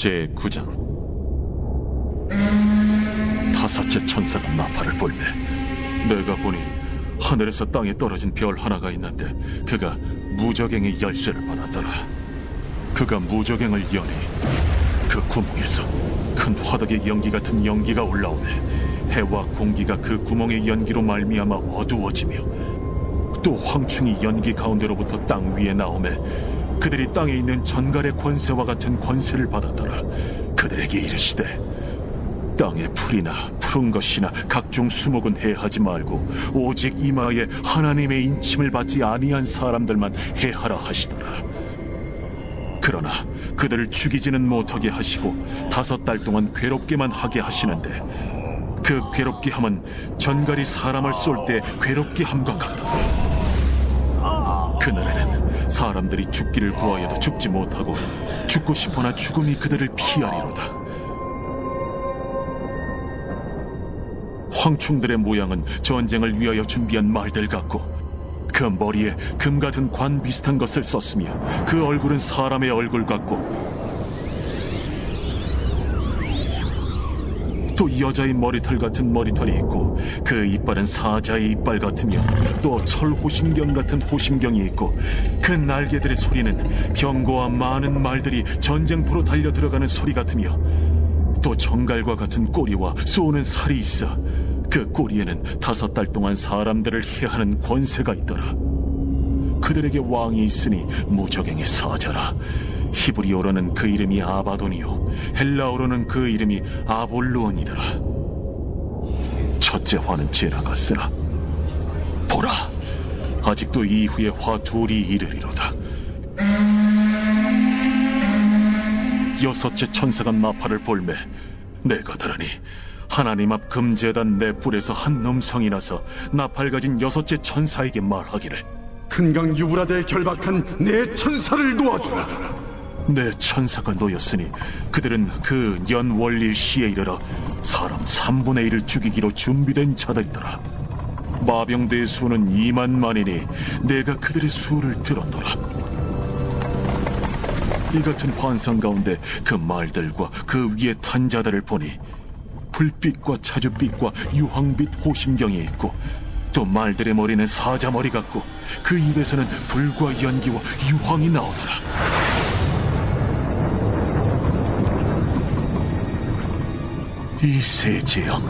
제9장. 다섯째 천사가 나팔을 불매 내가 보니 하늘에서 땅에 떨어진 별 하나가 있는데 그가 무저갱의 열쇠를 받았더라. 그가 무저갱을 여니 그 구멍에서 큰 화덕의 연기 같은 연기가 올라오매 해와 공기가 그 구멍의 연기로 말미암아 어두워지며 또 황충이 연기 가운데로부터 땅 위에 나오매 그들이 땅에 있는 전갈의 권세와 같은 권세를 받았더라. 그들에게 이르시되 땅의 풀이나 푸른 것이나 각종 수목은 해하지 말고 오직 이마에 하나님의 인침을 받지 아니한 사람들만 해하라 하시더라. 그러나 그들을 죽이지는 못하게 하시고 5달 동안 괴롭게만 하게 하시는데 그 괴롭게 함은 전갈이 사람을 쏠 때 괴롭게 함과 같다. 그날에는 사람들이 죽기를 구하여도 죽지 못하고 죽고 싶으나 죽음이 그들을 피하리로다. 황충들의 모양은 전쟁을 위하여 준비한 말들 같고 그 머리에 금 같은 관 비슷한 것을 썼으며 그 얼굴은 사람의 얼굴 같고 또 여자의 머리털 같은 머리털이 있고 그 이빨은 사자의 이빨 같으며 또 철호심경 같은 호심경이 있고 그 날개들의 소리는 병거와 많은 말들이 전쟁터로 달려 들어가는 소리 같으며 또 정갈과 같은 꼬리와 쏘는 살이 있어 그 꼬리에는 5달 동안 사람들을 해하는 권세가 있더라. 그들에게 왕이 있으니 무저갱의 사자라. 히브리어로는 그 이름이 아바돈이요 헬라어로는 그 이름이 아볼루온이더라. 첫째 화는 지나갔으나 보라, 아직도 이후에 화 둘이 이르리로다. 여섯째 천사가 나팔을 불매 내가 들으니 하나님 앞 금제단 내 뿔에서 한 음성이 나서 나팔 가진 여섯째 천사에게 말하기를 큰강 유브라데에 결박한 내 천사를 놓아주라. 내 천사가 놓였으니 그들은 그 연월일 시에 이르러 사람 3분의 1을 죽이기로 준비된 자들이더라. 마병대의 수는 2만만이니 내가 그들의 수를 들었노라. 이 같은 환상 가운데 그 말들과 그 위에 탄 자들을 보니 불빛과 차주빛과 유황빛 호심경이 있고 또 말들의 머리는 사자 머리 같고 그 입에서는 불과 연기와 유황이 나오더라. 이 세 재앙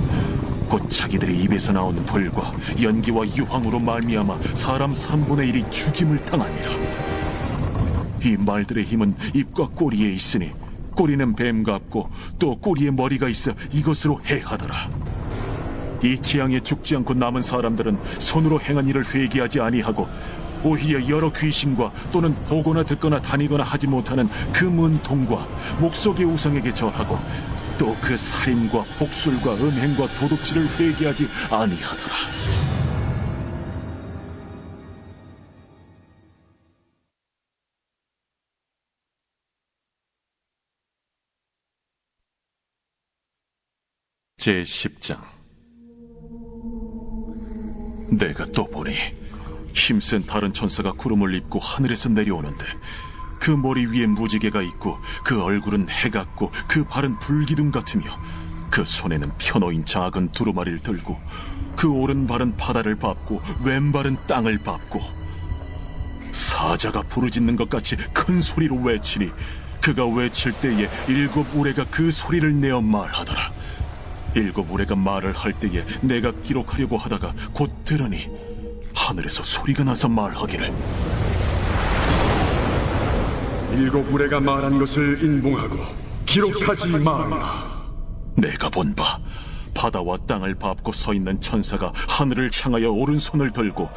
곧 자기들의 입에서 나온 불과 연기와 유황으로 말미암아 사람 3분의 1이 죽임을 당하니라. 이 말들의 힘은 입과 꼬리에 있으니 꼬리는 뱀 같고 또 꼬리에 머리가 있어 이것으로 해하더라. 이 재앙에 죽지 않고 남은 사람들은 손으로 행한 일을 회개하지 아니하고 오히려 여러 귀신과 또는 보거나 듣거나 다니거나 하지 못하는 그 문통과 목속의 우상에게 절하고 또 그 살인과 복술과 음행과 도둑질을 회개하지 아니하더라. 제10장. 내가 또 보니 힘센 다른 천사가 구름을 입고 하늘에서 내려오는데 그 머리 위에 무지개가 있고 그 얼굴은 해 같고 그 발은 불기둥 같으며 그 손에는 펴놓인 작은 두루마리를 들고 그 오른발은 바다를 밟고 왼발은 땅을 밟고 사자가 부르짖는 것 같이 큰 소리로 외치니 그가 외칠 때에 7 우레가 그 소리를 내어 말하더라. 7 우레가 말을 할 때에 내가 기록하려고 하다가 곧 들으니 하늘에서 소리가 나서 말하기를 7 우레가 말한 것을 인봉하고 기록하지 말라. 내가 본 바 바다와 땅을 밟고 서 있는 천사가 하늘을 향하여 오른손을 들고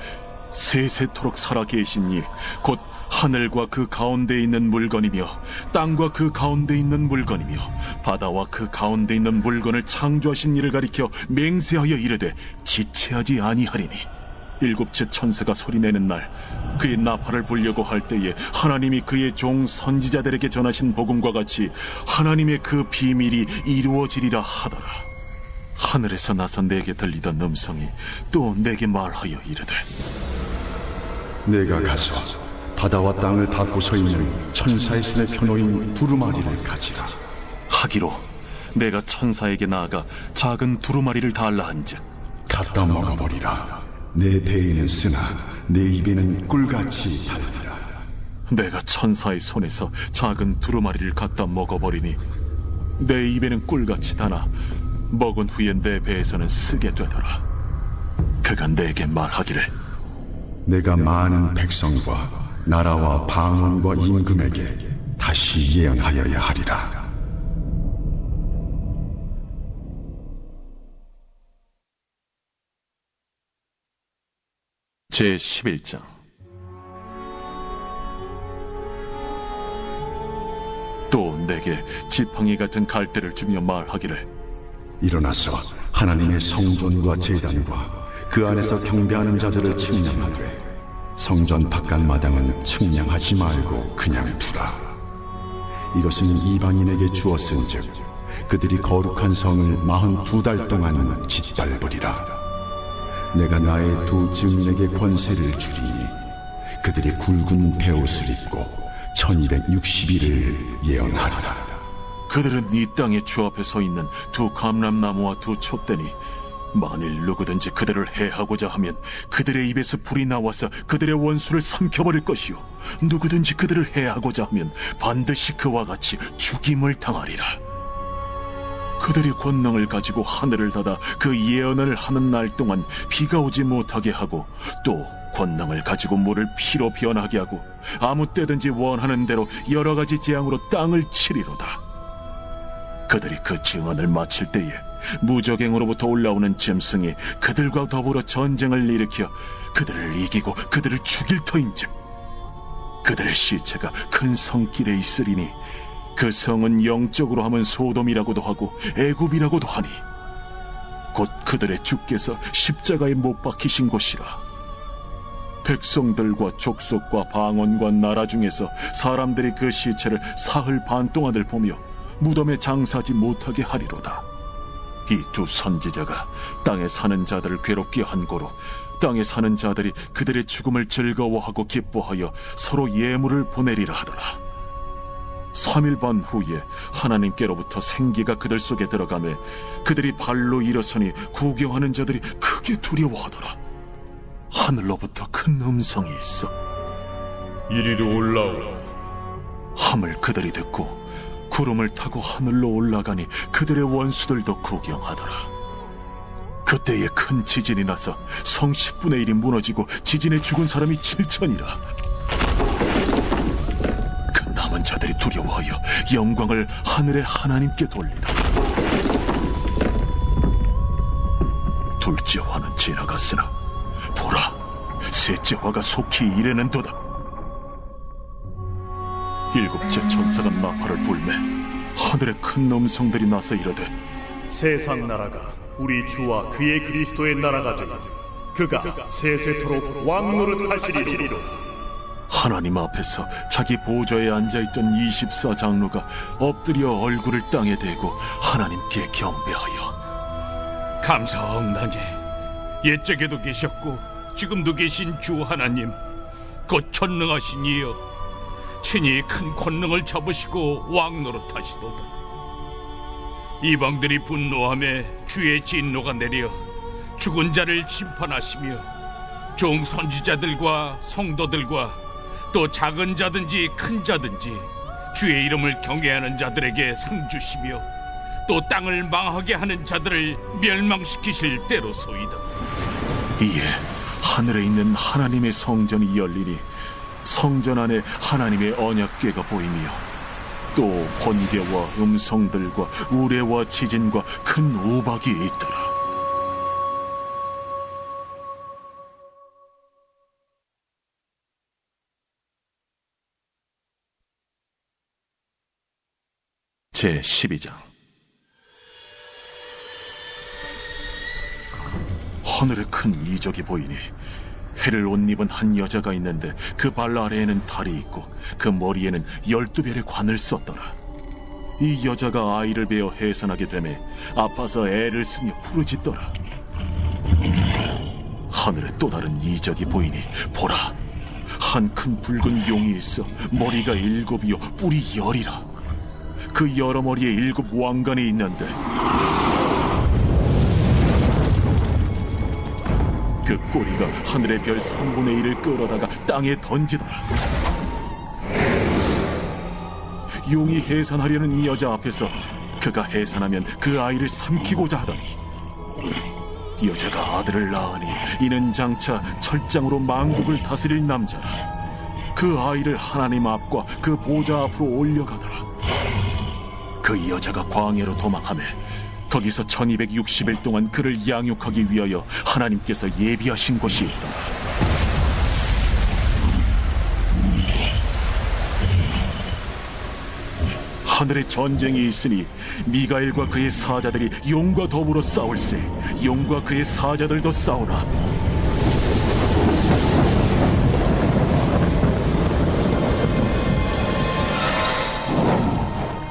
세세토록 살아계신 이 곧 하늘과 그 가운데 있는 물건이며 땅과 그 가운데 있는 물건이며 바다와 그 가운데 있는 물건을 창조하신 이를 가리켜 맹세하여 이르되 지체하지 아니하리니 7째 천사가 소리내는 날 그의 나팔을 불려고 할 때에 하나님이 그의 종 선지자들에게 전하신 복음과 같이 하나님의 그 비밀이 이루어지리라 하더라. 하늘에서 나서 내게 들리던 음성이 또 내게 말하여 이르되 내가 가서 바다와 땅을 밟고 서 있는 천사의 손에 펴놓인 두루마리를 가지라. 하기로 내가 천사에게 나아가 작은 두루마리를 달라 한즉 갖다 먹어버리라. 내 배에는 쓰나 내 입에는 꿀같이 달리라. 내가 천사의 손에서 작은 두루마리를 갖다 먹어버리니 내 입에는 꿀같이 다나 먹은 후에 내 배에서는 쓰게 되더라. 그가 내게 말하기를 내가 많은 백성과 나라와 방언과 임금에게 다시 예언하여야 하리라. 제11장. 또 내게 지팡이 같은 갈대를 주며 말하기를 일어나서 하나님의 성전과 제단과 그 안에서 경배하는 자들을 측량하되 성전 바깥 마당은 측량하지 말고 그냥 두라. 이것은 이방인에게 주었은즉 그들이 거룩한 성을 42달 동안 짓밟으리라. 내가 나의 두 증인에게 권세를 주리니 그들이 굵은 베옷을 입고 1260일을 예언하리라. 그들은 이 땅의 주 앞에 서 있는 두 감람나무와 두 촛대니 만일 누구든지 그들을 해하고자 하면 그들의 입에서 불이 나와서 그들의 원수를 삼켜버릴 것이요 누구든지 그들을 해하고자 하면 반드시 그와 같이 죽임을 당하리라. 그들이 권능을 가지고 하늘을 닫아 그 예언을 하는 날 동안 비가 오지 못하게 하고 또 권능을 가지고 물을 피로 변하게 하고 아무 때든지 원하는 대로 여러 가지 재앙으로 땅을 치리로다. 그들이 그 증언을 마칠 때에 무적행으로부터 올라오는 짐승이 그들과 더불어 전쟁을 일으켜 그들을 이기고 그들을 죽일 터인즉 그들의 시체가 큰 성길에 있으리니 그 성은 영적으로 하면 소돔이라고도 하고 애굽이라고도 하니 곧 그들의 주께서 십자가에 못 박히신 곳이라. 백성들과 족속과 방언과 나라 중에서 사람들이 그 시체를 사흘 반 동안을 보며 무덤에 장사하지 못하게 하리로다. 이 두 선지자가 땅에 사는 자들을 괴롭게 한 고로 땅에 사는 자들이 그들의 죽음을 즐거워하고 기뻐하여 서로 예물을 보내리라 하더라. 3일 반 후에 하나님께로부터 생기가 그들 속에 들어가매 그들이 발로 일어서니 구경하는 자들이 크게 두려워하더라. 하늘로부터 큰 음성이 있어 이리로 올라오라. 함을 그들이 듣고 구름을 타고 하늘로 올라가니 그들의 원수들도 구경하더라. 그때에 큰 지진이 나서 성 10분의 1이 무너지고 지진에 죽은 사람이 7천이라. 그 남은 자들이 두려워하여 영광을 하늘의 하나님께 돌리다. 둘째 화는 지나갔으나 보라, 셋째 화가 속히 이르는도다. 일곱째 천사가 나팔을 불매 하늘에 큰 음성들이 나서 이르되 세상 나라가 우리 주와 그의 그리스도의 나라가 되니 그가 세세토록 왕노릇 하시리로. 하나님 앞에서 자기 보좌에 앉아있던 24장로가 엎드려 얼굴을 땅에 대고 하나님께 경배하여 감사하옵나니 옛적에도 계셨고 지금도 계신 주 하나님 곧 전능하신 이여 친히 큰 권능을 잡으시고 왕노릇하시도다. 이방들이 분노하며 주의 진노가 내려 죽은 자를 심판하시며 종 선지자들과 성도들과 또 작은 자든지 큰 자든지 주의 이름을 경외하는 자들에게 상 주시며 또 땅을 망하게 하는 자들을 멸망시키실 때로소이다. 이에 하늘에 있는 하나님의 성전이 열리니 성전 안에 하나님의 언약궤가 보이며 또 번개와 음성들과 우레와 지진과 큰 우박이 있더라. 제12장. 하늘에 큰 이적이 보이니 해를 옷 입은 한 여자가 있는데 그 발 아래에는 달이 있고 그 머리에는 12별의 관을 썼더라. 이 여자가 아이를 베어 해산하게 되매 아파서 애를 쓰며 부르짖더라. 하늘에 또 다른 이적이 보이니 보라, 한 큰 붉은 용이 있어 머리가 7이요 뿔이 10이라. 그 여러 머리에 7 왕관이 있는데 그 꼬리가 하늘의 별 3분의 1을 끌어다가 땅에 던지더라. 용이 해산하려는 이 여자 앞에서 그가 해산하면 그 아이를 삼키고자 하더니 여자가 아들을 낳으니 이는 장차 철장으로 만국을 다스릴 남자라. 그 아이를 하나님 앞과 그 보좌 앞으로 올려가더라. 그 여자가 광야로 도망하며 거기서 1260일 동안 그를 양육하기 위하여 하나님께서 예비하신 곳이 있더라. 하늘에 전쟁이 있으니 미가엘과 그의 사자들이 용과 더불어 싸울세. 용과 그의 사자들도 싸우나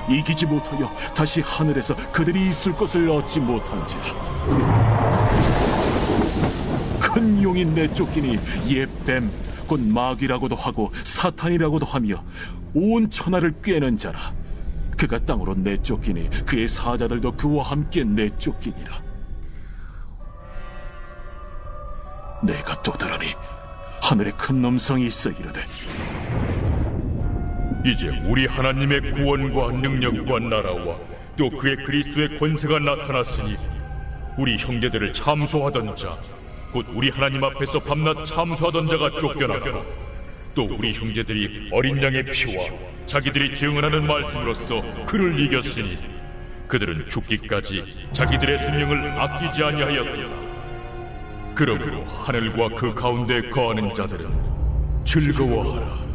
이기지 못하여 다시 하늘에서 그들이 있을 것을 얻지 못한지라. 큰 용이 내쫓기니 옛 뱀 곧 마귀라고도 하고 사탄이라고도 하며 온 천하를 꿰는 자라. 그가 땅으로 내쫓기니 그의 사자들도 그와 함께 내쫓기니라. 내가 또 들으니 하늘에 큰 음성이 있어 이르되 이제 우리 하나님의 구원과 능력과 나라와 또 그의 그리스도의 권세가 나타났으니 우리 형제들을 참소하던 자, 곧 우리 하나님 앞에서 밤낮 참소하던 자가 쫓겨났고 또 우리 형제들이 어린 양의 피와 자기들이 증언하는 말씀으로써 그를 이겼으니 그들은 죽기까지 자기들의 생명을 아끼지 아니하였다. 그러므로 하늘과 그 가운데 거하는 자들은 즐거워하라.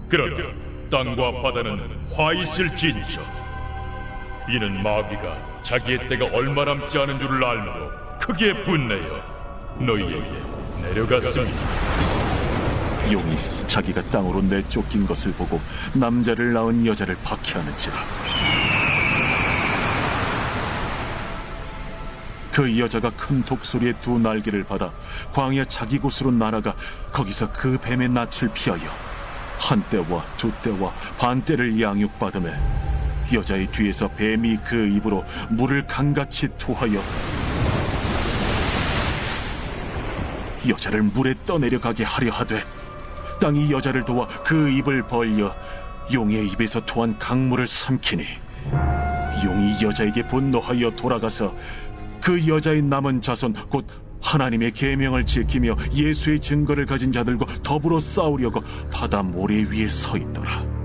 그러나 땅과 바다는 화 있을지니저 이는 마귀가 자기의 때가 얼마 남지 않은 줄을 알므로 크게 분내어 너희에게 내려갔습니다. 용이 자기가 땅으로 내쫓긴 것을 보고 남자를 낳은 여자를 박해하는지라. 그 여자가 큰 독소리의 2 날개를 받아 광야 자기 곳으로 날아가 거기서 그 뱀의 낯을 피하여 한때와 2때와 반때를 양육받으며 여자의 뒤에서 뱀이 그 입으로 물을 강같이 토하여 여자를 물에 떠내려가게 하려 하되 땅이 여자를 도와 그 입을 벌려 용의 입에서 토한 강물을 삼키니 용이 여자에게 분노하여 돌아가서 그 여자의 남은 자손 곧 하나님의 계명을 지키며 예수의 증거를 가진 자들과 더불어 싸우려고 바다 모래 위에 서 있더라.